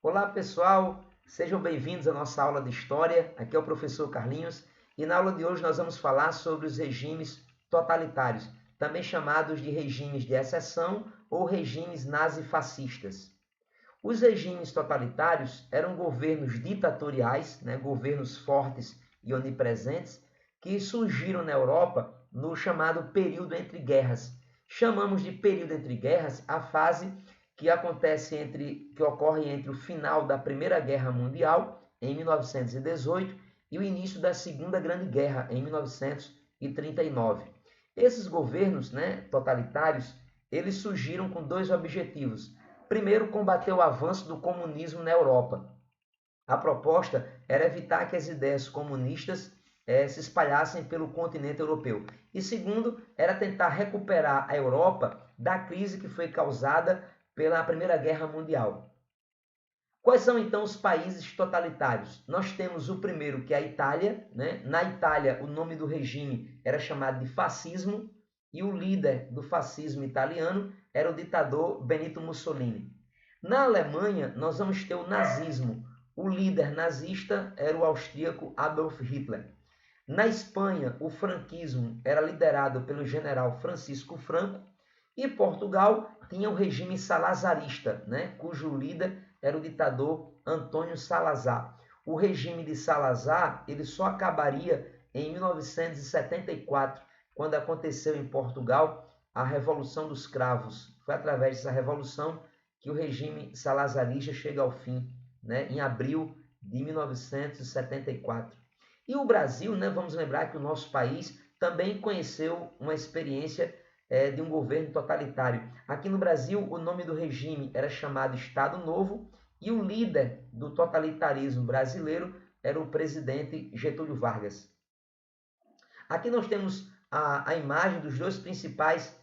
Olá pessoal, sejam bem-vindos à nossa aula de História. Aqui é o professor Carlinhos e na aula de hoje nós vamos falar sobre os regimes totalitários, também chamados de regimes de exceção ou regimes nazifascistas. Os regimes totalitários eram governos ditatoriais, governos fortes e onipresentes, que surgiram na Europa no chamado período entre guerras. Chamamos de período entre guerras a fase que ocorre entre o final da Primeira Guerra Mundial, em 1918, e o início da Segunda Grande Guerra, em 1939. Esses governos totalitários, eles surgiram com dois objetivos. Primeiro, combater o avanço do comunismo na Europa. A proposta era evitar que as ideias comunistas se espalhassem pelo continente europeu. E segundo, era tentar recuperar a Europa da crise que foi causada pela Primeira Guerra Mundial. Quais são então os países totalitários? Nós temos o primeiro, que é a Itália. Na Itália, o nome do regime era chamado de fascismo e o líder do fascismo italiano era o ditador Benito Mussolini. Na Alemanha, nós vamos ter o nazismo. O líder nazista era o austríaco Adolf Hitler. Na Espanha, o franquismo era liderado pelo general Francisco Franco. E Portugal tinha o regime salazarista, cujo líder era o ditador Antônio Salazar. O regime de Salazar ele só acabaria em 1974, quando aconteceu em Portugal a Revolução dos Cravos. Foi através dessa revolução que o regime salazarista chega ao fim, em abril de 1974. E o Brasil, vamos lembrar que o nosso país também conheceu uma experiência de um governo totalitário. Aqui no Brasil, o nome do regime era chamado Estado Novo e o líder do totalitarismo brasileiro era o presidente Getúlio Vargas. Aqui nós temos a imagem dos dois principais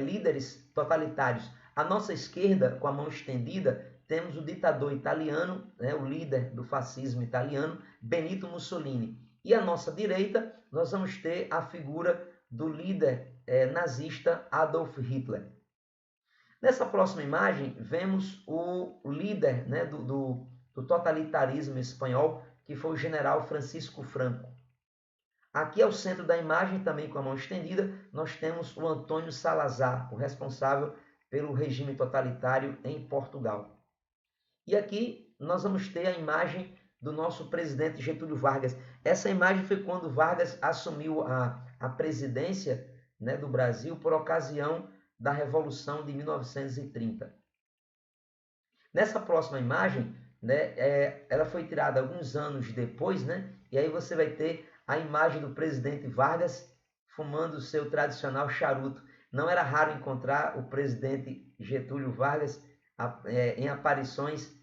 líderes totalitários. À nossa esquerda, com a mão estendida, temos o ditador italiano, o líder do fascismo italiano, Benito Mussolini. E à nossa direita, nós vamos ter a figura do líder nazista Adolf Hitler. Nessa próxima imagem, vemos o líder do totalitarismo espanhol, que foi o general Francisco Franco. Aqui ao centro da imagem, também com a mão estendida, nós temos o Antônio Salazar, o responsável pelo regime totalitário em Portugal. E aqui nós vamos ter a imagem do nosso presidente Getúlio Vargas. Essa imagem foi quando Vargas assumiu a presidência do Brasil por ocasião da Revolução de 1930. Nessa próxima imagem, ela foi tirada alguns anos depois, e aí você vai ter a imagem do presidente Vargas fumando o seu tradicional charuto. Não era raro encontrar o presidente Getúlio Vargas em aparições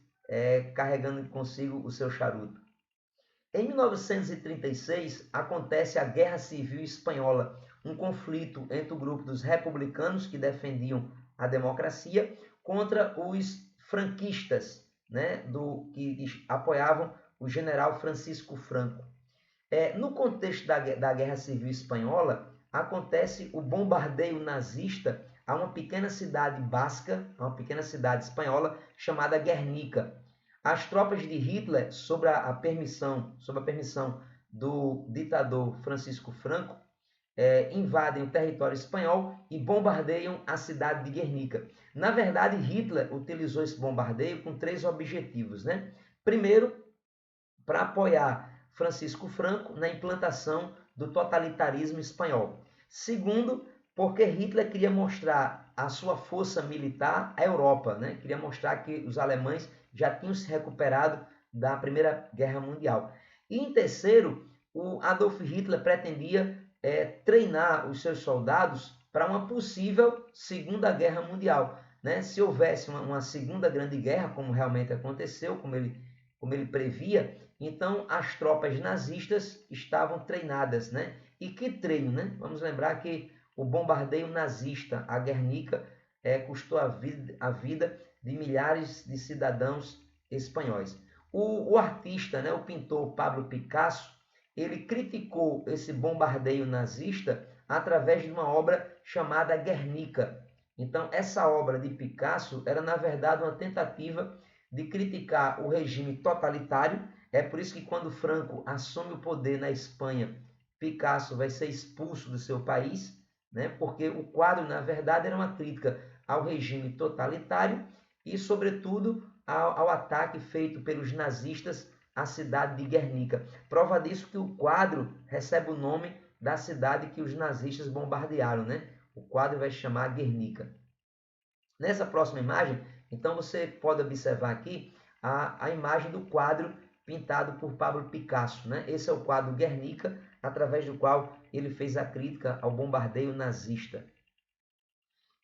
carregando consigo o seu charuto. Em 1936, acontece a Guerra Civil Espanhola, um conflito entre o grupo dos republicanos, que defendiam a democracia, contra os franquistas, que apoiavam o general Francisco Franco. No contexto da Guerra Civil Espanhola, acontece o bombardeio nazista a uma pequena cidade basca, uma pequena cidade espanhola chamada Guernica. As tropas de Hitler, sob a permissão do ditador Francisco Franco, invadem o território espanhol e bombardeiam a cidade de Guernica. Na verdade, Hitler utilizou esse bombardeio com três objetivos. Primeiro, para apoiar Francisco Franco na implantação do totalitarismo espanhol. Segundo, porque Hitler queria mostrar a sua força militar à Europa, queria mostrar que os alemães já tinham se recuperado da Primeira Guerra Mundial. E em terceiro, o Adolf Hitler pretendia treinar os seus soldados para uma possível Segunda Guerra Mundial. Se houvesse uma Segunda Grande Guerra, como realmente aconteceu, como ele previa, então as tropas nazistas estavam treinadas. E que treino, Vamos lembrar que o bombardeio nazista a Guernica custou a vida de milhares de cidadãos espanhóis. O artista, o pintor Pablo Picasso, ele criticou esse bombardeio nazista através de uma obra chamada Guernica. Então, essa obra de Picasso era, na verdade, uma tentativa de criticar o regime totalitário. É por isso que quando Franco assume o poder na Espanha, Picasso vai ser expulso do seu país, né? Porque o quadro, na verdade, era uma crítica ao regime totalitário e, sobretudo, ao ataque feito pelos nazistas à cidade de Guernica. Prova disso que o quadro recebe o nome da cidade que os nazistas bombardearam, né? O quadro vai se chamar Guernica. Nessa próxima imagem, então você pode observar aqui a imagem do quadro pintado por Pablo Picasso, né? Esse é o quadro Guernica, através do qual ele fez a crítica ao bombardeio nazista.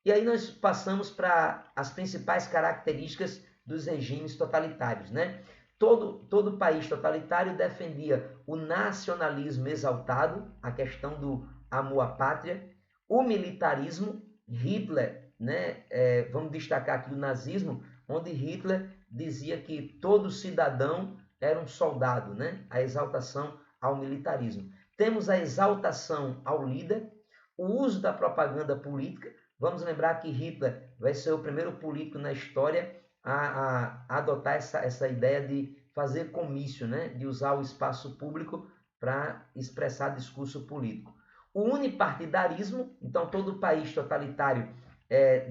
E aí nós passamos para as principais características dos regimes totalitários, né? Todo país totalitário defendia o nacionalismo exaltado, a questão do amor à pátria, o militarismo. Hitler, né? Vamos destacar aqui o nazismo, onde Hitler dizia que todo cidadão era um soldado, né? A exaltação ao militarismo. Temos a exaltação ao líder, o uso da propaganda política. Vamos lembrar que Hitler vai ser o primeiro político na história a adotar essa ideia de fazer comício, né? De usar o espaço público para expressar discurso político. O unipartidarismo, então todo país totalitário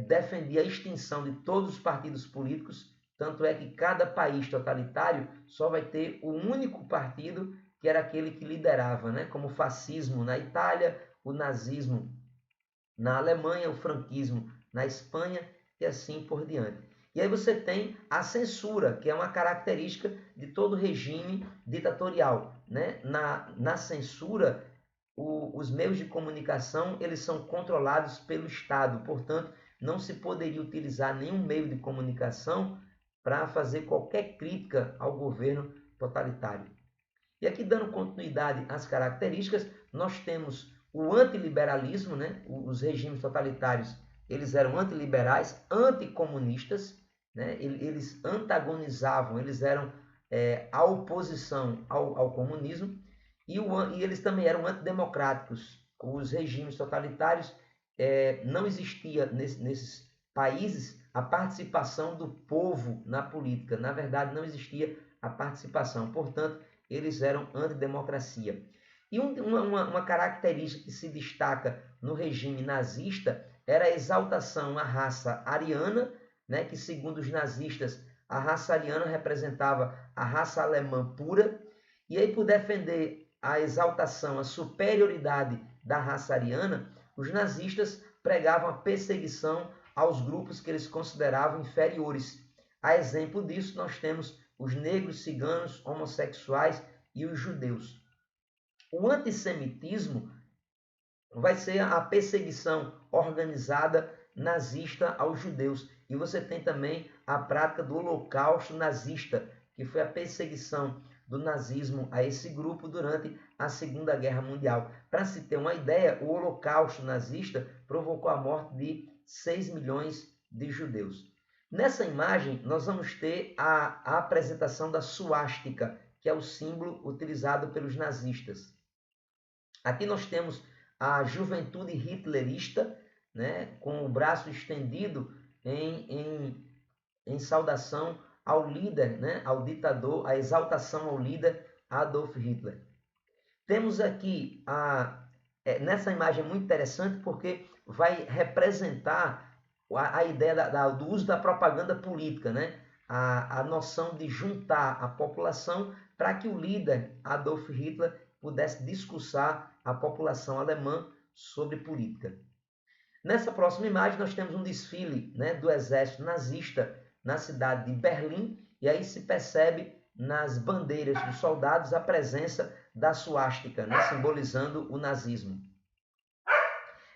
defendia a extinção de todos os partidos políticos, tanto é que cada país totalitário só vai ter um único partido, que era aquele que liderava, né? Como o fascismo na Itália, o nazismo na Alemanha, o franquismo na Espanha e assim por diante. E aí você tem a censura, que é uma característica de todo regime ditatorial, né? Na censura, os meios de comunicação eles são controlados pelo Estado, portanto, não se poderia utilizar nenhum meio de comunicação para fazer qualquer crítica ao governo totalitário. E aqui, dando continuidade às características, nós temos o antiliberalismo, né? Os regimes totalitários eles eram antiliberais, anticomunistas, né? Eles antagonizavam, eles eram a oposição ao comunismo, e eles também eram antidemocráticos. Os regimes totalitários, não existia nesses países a participação do povo na política. Na verdade, não existia a participação. Portanto, eles eram antidemocracia. E uma característica que se destaca no regime nazista era a exaltação à raça ariana, né, que segundo os nazistas, a raça ariana representava a raça alemã pura. E aí, por defender a exaltação, a superioridade da raça ariana, os nazistas pregavam a perseguição aos grupos que eles consideravam inferiores. A exemplo disso, nós temos os negros, ciganos, homossexuais e os judeus. O antissemitismo vai ser a perseguição organizada nazista aos judeus. E você tem também a prática do Holocausto nazista, que foi a perseguição do nazismo a esse grupo durante a Segunda Guerra Mundial. Para se ter uma ideia, o Holocausto nazista provocou a morte de 6 milhões de judeus. Nessa imagem, nós vamos ter a apresentação da suástica, que é o símbolo utilizado pelos nazistas. Aqui nós temos a juventude hitlerista, né, com o braço estendido em saudação ao líder, né, ao ditador, a exaltação ao líder Adolf Hitler. Temos aqui, nessa imagem muito interessante, porque vai representar a ideia do uso da propaganda política, né? A noção de juntar a população para que o líder Adolf Hitler pudesse discursar a população alemã sobre política. Nessa próxima imagem nós temos um desfile, né, do exército nazista na cidade de Berlim, e aí se percebe nas bandeiras dos soldados a presença da suástica, né, simbolizando o nazismo.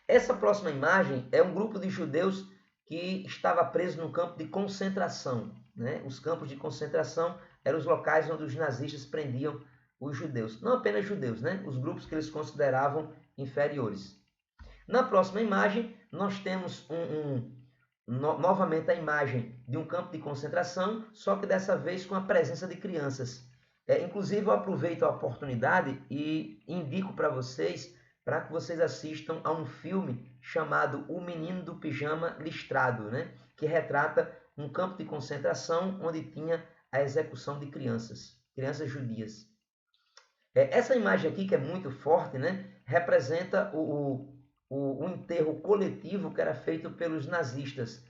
Essa próxima imagem é um grupo de judeus que estava preso num campo de concentração, né? Os campos de concentração eram os locais onde os nazistas prendiam os judeus. Não apenas judeus, né? Os grupos que eles consideravam inferiores. Na próxima imagem, nós temos novamente a imagem de um campo de concentração, só que dessa vez com a presença de crianças. Inclusive, eu aproveito a oportunidade e indico para vocês, para que vocês assistam a um filme chamado O Menino do Pijama Listrado, né? Que retrata um campo de concentração onde tinha a execução de crianças judias. Essa imagem aqui, que é muito forte, né, representa o enterro coletivo que era feito pelos nazistas.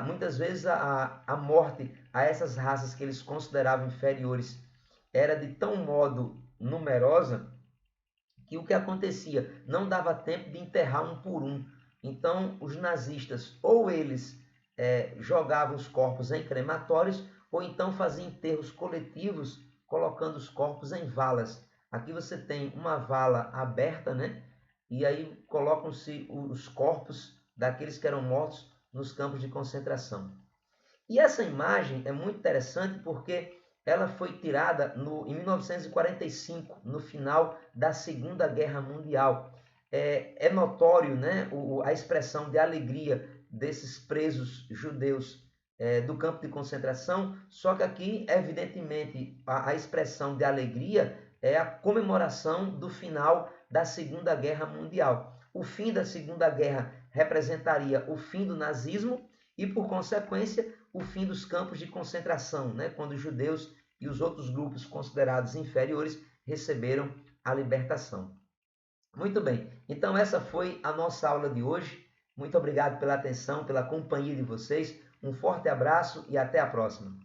Muitas vezes a morte a essas raças que eles consideravam inferiores era de tal modo numerosa que o que acontecia? Não dava tempo de enterrar um por um. Então, os nazistas, ou eles jogavam os corpos em crematórios, ou então faziam enterros coletivos, colocando os corpos em valas. Aqui você tem uma vala aberta, né? E aí colocam-se os corpos daqueles que eram mortos nos campos de concentração. E essa imagem é muito interessante porque ela foi tirada em 1945, no final da Segunda Guerra Mundial. É notório, né, a expressão de alegria desses presos judeus do campo de concentração, só que aqui, evidentemente, a expressão de alegria é a comemoração do final da Segunda Guerra Mundial. O fim da Segunda Guerra representaria o fim do nazismo e, por consequência, o fim dos campos de concentração, né? Quando os judeus e os outros grupos considerados inferiores receberam a libertação. Muito bem, então essa foi a nossa aula de hoje. Muito obrigado pela atenção, pela companhia de vocês. Um forte abraço e até a próxima.